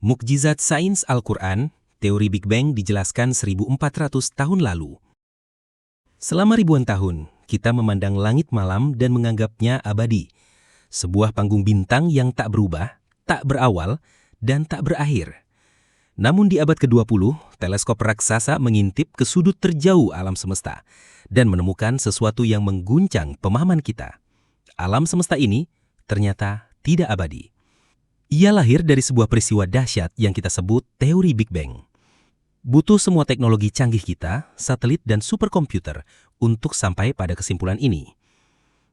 Mukjizat sains Al-Quran, teori Big Bang dijelaskan 1400 tahun lalu. Selama ribuan tahun, kita memandang langit malam dan menganggapnya abadi. Sebuah panggung bintang yang tak berubah, tak berawal, dan tak berakhir. Namun di abad ke-20, teleskop raksasa mengintip ke sudut terjauh alam semesta dan menemukan sesuatu yang mengguncang pemahaman kita. Alam semesta ini ternyata tidak abadi. Ia lahir dari sebuah peristiwa dahsyat yang kita sebut teori Big Bang. Butuh semua teknologi canggih kita, satelit dan superkomputer untuk sampai pada kesimpulan ini.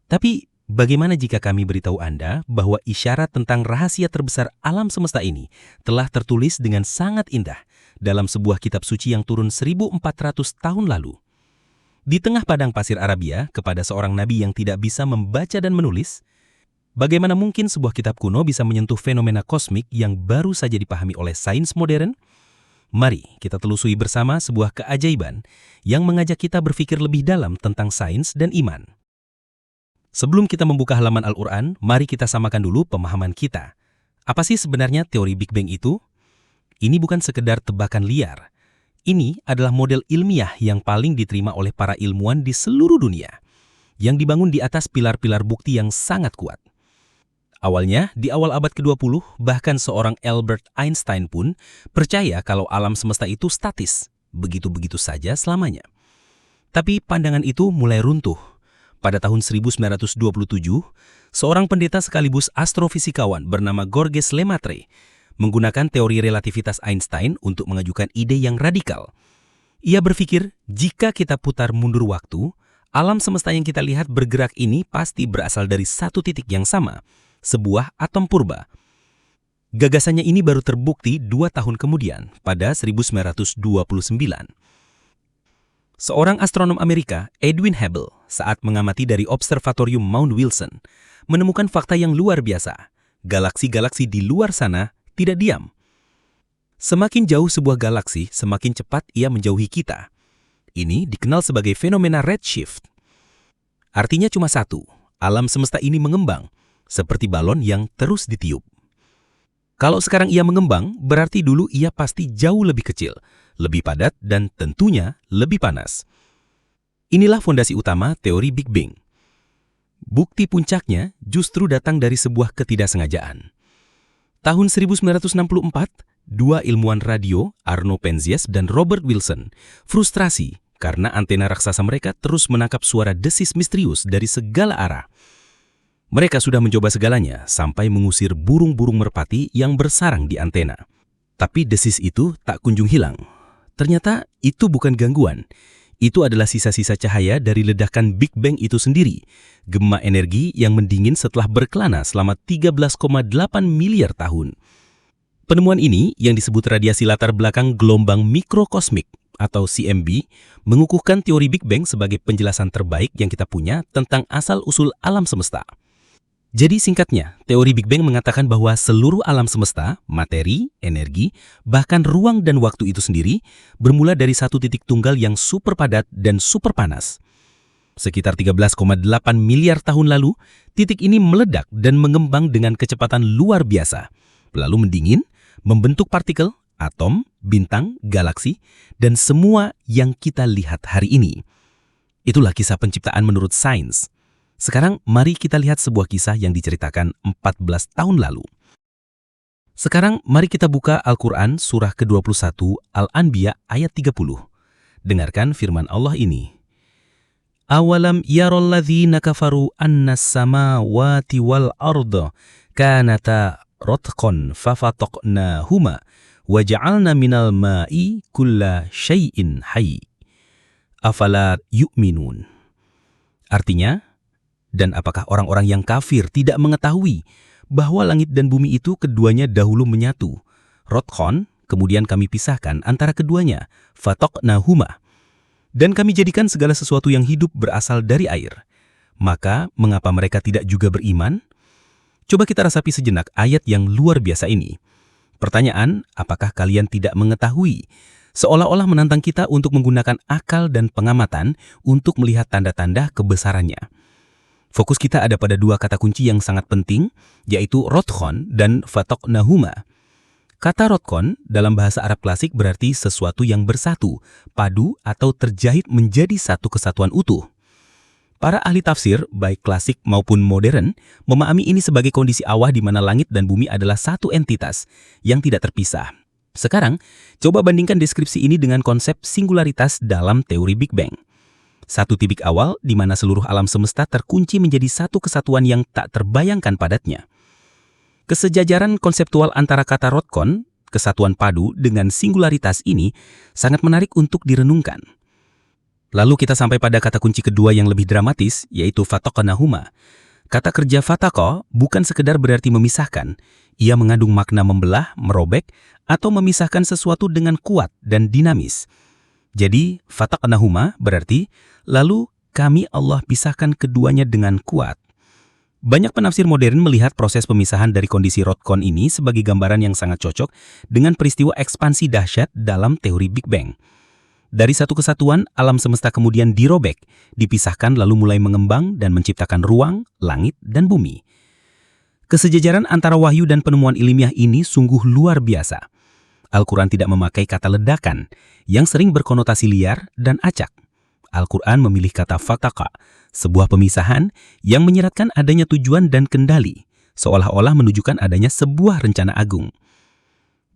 Tapi bagaimana jika kami beritahu Anda bahwa isyarat tentang rahasia terbesar alam semesta ini telah tertulis dengan sangat indah dalam sebuah kitab suci yang turun 1400 tahun lalu? Di tengah padang pasir Arabia kepada seorang nabi yang tidak bisa membaca dan menulis, bagaimana mungkin sebuah kitab kuno bisa menyentuh fenomena kosmik yang baru saja dipahami oleh sains modern? Mari kita telusuri bersama sebuah keajaiban yang mengajak kita berpikir lebih dalam tentang sains dan iman. Sebelum kita membuka halaman Al-Quran, mari kita samakan dulu pemahaman kita. Apa sih sebenarnya teori Big Bang itu? Ini bukan sekedar tebakan liar. Ini adalah model ilmiah yang paling diterima oleh para ilmuwan di seluruh dunia, yang dibangun di atas pilar-pilar bukti yang sangat kuat. Awalnya, di awal abad ke-20, bahkan seorang Albert Einstein pun percaya kalau alam semesta itu statis, begitu-begitu saja selamanya. Tapi pandangan itu mulai runtuh. Pada tahun 1927, seorang pendeta sekaligus astrofisikawan bernama Georges Lemaitre menggunakan teori relativitas Einstein untuk mengajukan ide yang radikal. Ia berpikir, jika kita putar mundur waktu, alam semesta yang kita lihat bergerak ini pasti berasal dari satu titik yang sama, sebuah atom purba. Gagasannya ini baru terbukti 2 tahun kemudian, pada 1929. Seorang astronom Amerika, Edwin Hubble, saat mengamati dari observatorium Mount Wilson, menemukan fakta yang luar biasa. Galaksi-galaksi di luar sana tidak diam. Semakin jauh sebuah galaksi, semakin cepat ia menjauhi kita. Ini dikenal sebagai fenomena redshift. Artinya cuma satu, alam semesta ini mengembang, seperti balon yang terus ditiup. Kalau sekarang ia mengembang, berarti dulu ia pasti jauh lebih kecil, lebih padat, dan tentunya lebih panas. Inilah fondasi utama teori Big Bang. Bukti puncaknya justru datang dari sebuah ketidaksengajaan. Tahun 1964, dua ilmuwan radio, Arno Penzias dan Robert Wilson, frustrasi karena antena raksasa mereka terus menangkap suara desis misterius dari segala arah. Mereka sudah mencoba segalanya sampai mengusir burung-burung merpati yang bersarang di antena. Tapi desis itu tak kunjung hilang. Ternyata itu bukan gangguan. Itu adalah sisa-sisa cahaya dari ledakan Big Bang itu sendiri. Gema energi yang mendingin setelah berkelana selama 13,8 miliar tahun. Penemuan ini yang disebut radiasi latar belakang gelombang mikrokosmik atau CMB mengukuhkan teori Big Bang sebagai penjelasan terbaik yang kita punya tentang asal-usul alam semesta. Jadi singkatnya, teori Big Bang mengatakan bahwa seluruh alam semesta, materi, energi, bahkan ruang dan waktu itu sendiri bermula dari satu titik tunggal yang super padat dan super panas. Sekitar 13,8 miliar tahun lalu, titik ini meledak dan mengembang dengan kecepatan luar biasa, lalu mendingin, membentuk partikel, atom, bintang, galaksi, dan semua yang kita lihat hari ini. Itulah kisah penciptaan menurut sains. Sekarang mari kita lihat sebuah kisah yang diceritakan 14 tahun lalu. Sekarang mari kita buka Al-Quran surah ke-21 Al-Anbiya ayat 30. Dengarkan firman Allah ini. Awalam yarol ladzina kafaru annas samawati wal arda kanata ratqan fafataqnahuma wa ja'alna minal ma'i kulla syai'in hayy. Afala yu'minun. Artinya, dan apakah orang-orang yang kafir tidak mengetahui bahwa langit dan bumi itu keduanya dahulu menyatu? Rotkhon, kemudian kami pisahkan antara keduanya. Fatoknahuma. Dan kami jadikan segala sesuatu yang hidup berasal dari air. Maka, mengapa mereka tidak juga beriman? Coba kita rasapi sejenak ayat yang luar biasa ini. Pertanyaan, apakah kalian tidak mengetahui? Seolah-olah menantang kita untuk menggunakan akal dan pengamatan untuk melihat tanda-tanda kebesarannya. Fokus kita ada pada dua kata kunci yang sangat penting, yaitu rotkhon dan fatoknahuma. Kata rotkon dalam bahasa Arab klasik berarti sesuatu yang bersatu, padu, atau terjahit menjadi satu kesatuan utuh. Para ahli tafsir, baik klasik maupun modern, memahami ini sebagai kondisi awal di mana langit dan bumi adalah satu entitas yang tidak terpisah. Sekarang, coba bandingkan deskripsi ini dengan konsep singularitas dalam teori Big Bang. Satu titik awal di mana seluruh alam semesta terkunci menjadi satu kesatuan yang tak terbayangkan padatnya. Kesejajaran konseptual antara kata rotkon, kesatuan padu, dengan singularitas ini sangat menarik untuk direnungkan. Lalu kita sampai pada kata kunci kedua yang lebih dramatis, yaitu fataqnahuma. Kata kerja fataqo bukan sekedar berarti memisahkan. Ia mengandung makna membelah, merobek, atau memisahkan sesuatu dengan kuat dan dinamis. Jadi, fataqnahuma berarti, lalu kami Allah pisahkan keduanya dengan kuat. Banyak penafsir modern melihat proses pemisahan dari kondisi rotkon ini sebagai gambaran yang sangat cocok dengan peristiwa ekspansi dahsyat dalam teori Big Bang. Dari satu kesatuan, alam semesta kemudian dirobek, dipisahkan lalu mulai mengembang dan menciptakan ruang, langit, dan bumi. Kesejajaran antara wahyu dan penemuan ilmiah ini sungguh luar biasa. Al-Quran tidak memakai kata ledakan, yang sering berkonotasi liar dan acak. Al-Quran memilih kata fataqa, sebuah pemisahan yang menyeratkan adanya tujuan dan kendali, seolah-olah menunjukkan adanya sebuah rencana agung.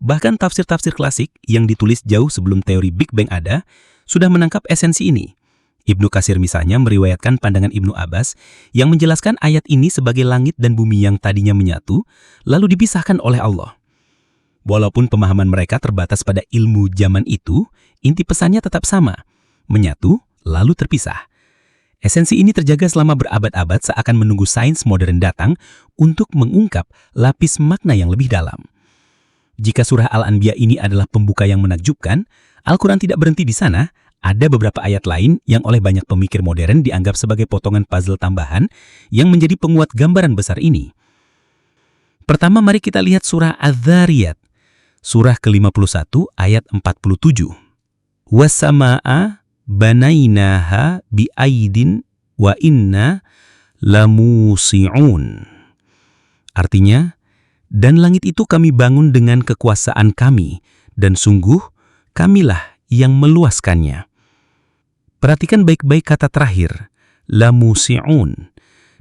Bahkan tafsir-tafsir klasik yang ditulis jauh sebelum teori Big Bang ada, sudah menangkap esensi ini. Ibnu Katsir misalnya meriwayatkan pandangan Ibnu Abbas yang menjelaskan ayat ini sebagai langit dan bumi yang tadinya menyatu, lalu dipisahkan oleh Allah. Walaupun pemahaman mereka terbatas pada ilmu zaman itu, inti pesannya tetap sama, menyatu lalu terpisah. Esensi ini terjaga selama berabad-abad seakan menunggu sains modern datang untuk mengungkap lapis makna yang lebih dalam. Jika surah Al-Anbiya ini adalah pembuka yang menakjubkan, Al-Quran tidak berhenti di sana. Ada beberapa ayat lain yang oleh banyak pemikir modern dianggap sebagai potongan puzzle tambahan yang menjadi penguat gambaran besar ini. Pertama, mari kita lihat surah Adz-Dzariyat, surah ke-51 ayat 47. Wasama'a banainaha bi'aidin wa inna lamusi'un. Artinya, dan langit itu kami bangun dengan kekuasaan kami, dan sungguh kamilah yang meluaskannya. Perhatikan baik-baik kata terakhir, lamusi'un.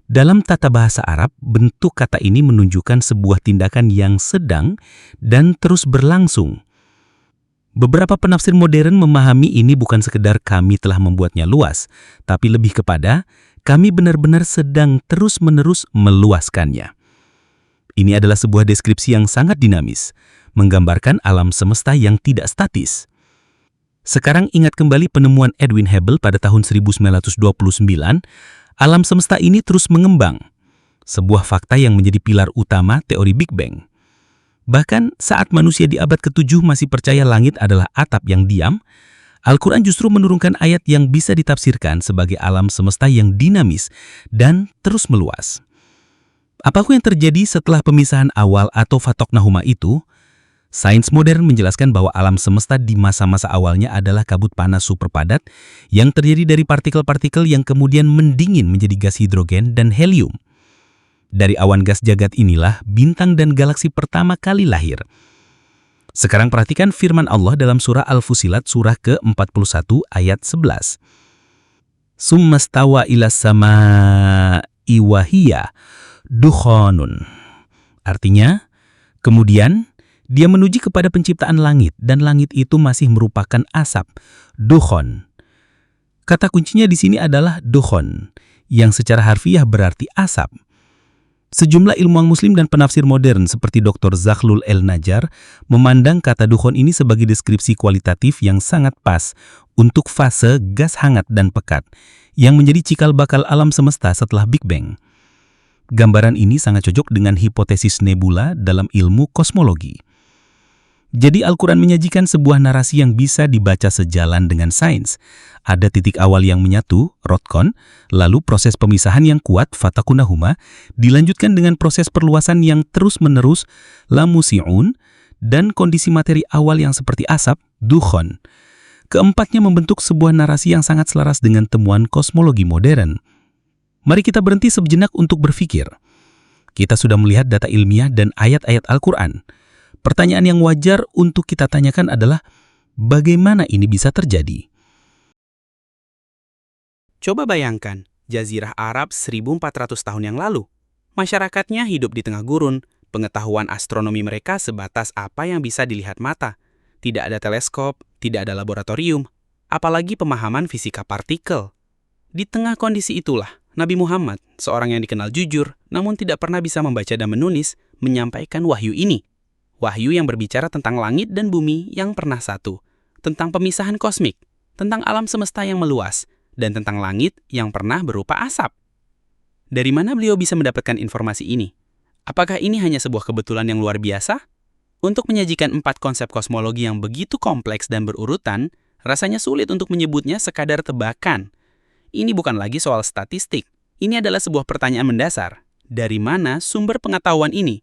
Dalam tata bahasa Arab, bentuk kata ini menunjukkan sebuah tindakan yang sedang dan terus berlangsung. Beberapa penafsir modern memahami ini bukan sekedar kami telah membuatnya luas, tapi lebih kepada kami benar-benar sedang terus-menerus meluaskannya. Ini adalah sebuah deskripsi yang sangat dinamis, menggambarkan alam semesta yang tidak statis. Sekarang ingat kembali penemuan Edwin Hubble pada tahun 1929, alam semesta ini terus mengembang, sebuah fakta yang menjadi pilar utama teori Big Bang. Bahkan saat manusia di abad ke-7 masih percaya langit adalah atap yang diam, Al-Quran justru menurunkan ayat yang bisa ditafsirkan sebagai alam semesta yang dinamis dan terus meluas. Apakah yang terjadi setelah pemisahan awal atau fataqnahuma itu? Sains modern menjelaskan bahwa alam semesta di masa-masa awalnya adalah kabut panas superpadat yang terjadi dari partikel-partikel yang kemudian mendingin menjadi gas hidrogen dan helium. Dari awan gas jagat inilah bintang dan galaksi pertama kali lahir. Sekarang perhatikan firman Allah dalam surah Al-Fusilat surah ke-41 ayat 11. Summastawa ilas sama'i wahiya dukhanun. Artinya, kemudian dia menuju kepada penciptaan langit dan langit itu masih merupakan asap, dukhon. Kata kuncinya di sini adalah dukhon, yang secara harfiah berarti asap. Sejumlah ilmuwan muslim dan penafsir modern seperti Dr. Zakhlul El-Najjar memandang kata dukhon ini sebagai deskripsi kualitatif yang sangat pas untuk fase gas hangat dan pekat yang menjadi cikal bakal alam semesta setelah Big Bang. Gambaran ini sangat cocok dengan hipotesis nebula dalam ilmu kosmologi. Jadi Al-Quran menyajikan sebuah narasi yang bisa dibaca sejalan dengan sains. Ada titik awal yang menyatu, rotkon, lalu proses pemisahan yang kuat, fataqnahuma, dilanjutkan dengan proses perluasan yang terus-menerus, lamusi'un, dan kondisi materi awal yang seperti asap, dukhon. Keempatnya membentuk sebuah narasi yang sangat selaras dengan temuan kosmologi modern. Mari kita berhenti sejenak untuk berpikir. Kita sudah melihat data ilmiah dan ayat-ayat Al-Quran. Pertanyaan yang wajar untuk kita tanyakan adalah, bagaimana ini bisa terjadi? Coba bayangkan, Jazirah Arab 1400 tahun yang lalu. Masyarakatnya hidup di tengah gurun, pengetahuan astronomi mereka sebatas apa yang bisa dilihat mata. Tidak ada teleskop, tidak ada laboratorium, apalagi pemahaman fisika partikel. Di tengah kondisi itulah, Nabi Muhammad, seorang yang dikenal jujur, namun tidak pernah bisa membaca dan menulis, menyampaikan wahyu ini. Wahyu yang berbicara tentang langit dan bumi yang pernah satu, tentang pemisahan kosmik, tentang alam semesta yang meluas, dan tentang langit yang pernah berupa asap. Dari mana beliau bisa mendapatkan informasi ini? Apakah ini hanya sebuah kebetulan yang luar biasa? Untuk menyajikan 4 konsep kosmologi yang begitu kompleks dan berurutan, rasanya sulit untuk menyebutnya sekadar tebakan. Ini bukan lagi soal statistik. Ini adalah sebuah pertanyaan mendasar. Dari mana sumber pengetahuan ini?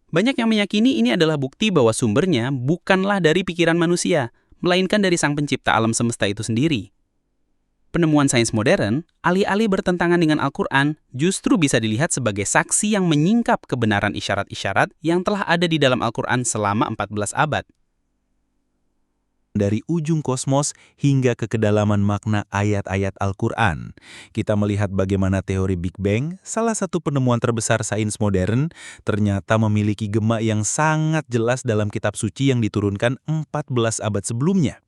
Banyak yang meyakini ini adalah bukti bahwa sumbernya bukanlah dari pikiran manusia, melainkan dari sang pencipta alam semesta itu sendiri. Penemuan sains modern, alih-alih bertentangan dengan Al-Quran, justru bisa dilihat sebagai saksi yang menyingkap kebenaran isyarat-isyarat yang telah ada di dalam Al-Quran selama 14 abad. Dari ujung kosmos hingga ke kedalaman makna ayat-ayat Al-Quran, kita melihat bagaimana teori Big Bang, salah satu penemuan terbesar sains modern, ternyata memiliki gema yang sangat jelas dalam kitab suci yang diturunkan 14 abad sebelumnya.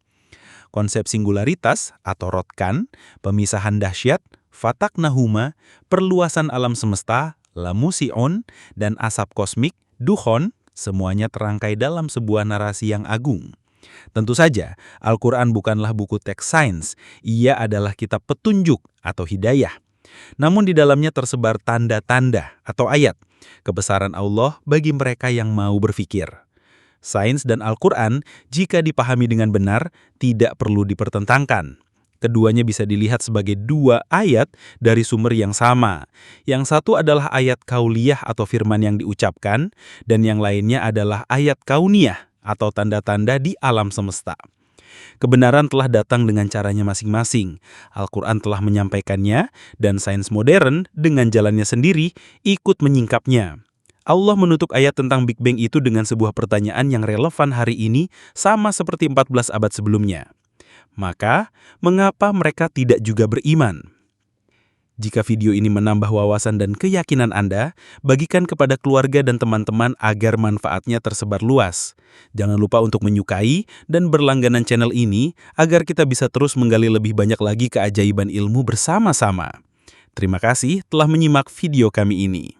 Konsep singularitas atau rotkan, pemisahan dahsyat, fatak nahuma, perluasan alam semesta, lamusion, dan asap kosmik, dukhon, semuanya terangkai dalam sebuah narasi yang agung. Tentu saja, Al-Quran bukanlah buku teks sains, ia adalah kitab petunjuk atau hidayah. Namun di dalamnya tersebar tanda-tanda atau ayat, kebesaran Allah bagi mereka yang mau berpikir. Sains dan Al-Quran, jika dipahami dengan benar, tidak perlu dipertentangkan. Keduanya bisa dilihat sebagai 2 ayat dari sumber yang sama. Yang satu adalah ayat kauliyah atau firman yang diucapkan, dan yang lainnya adalah ayat kauniyah atau tanda-tanda di alam semesta. Kebenaran telah datang dengan caranya masing-masing. Al-Quran telah menyampaikannya, dan sains modern dengan jalannya sendiri ikut menyingkapnya. Allah menutup ayat tentang Big Bang itu dengan sebuah pertanyaan yang relevan hari ini sama seperti 14 abad sebelumnya. Maka, mengapa mereka tidak juga beriman? Jika video ini menambah wawasan dan keyakinan Anda, bagikan kepada keluarga dan teman-teman agar manfaatnya tersebar luas. Jangan lupa untuk menyukai dan berlangganan channel ini agar kita bisa terus menggali lebih banyak lagi keajaiban ilmu bersama-sama. Terima kasih telah menyimak video kami ini.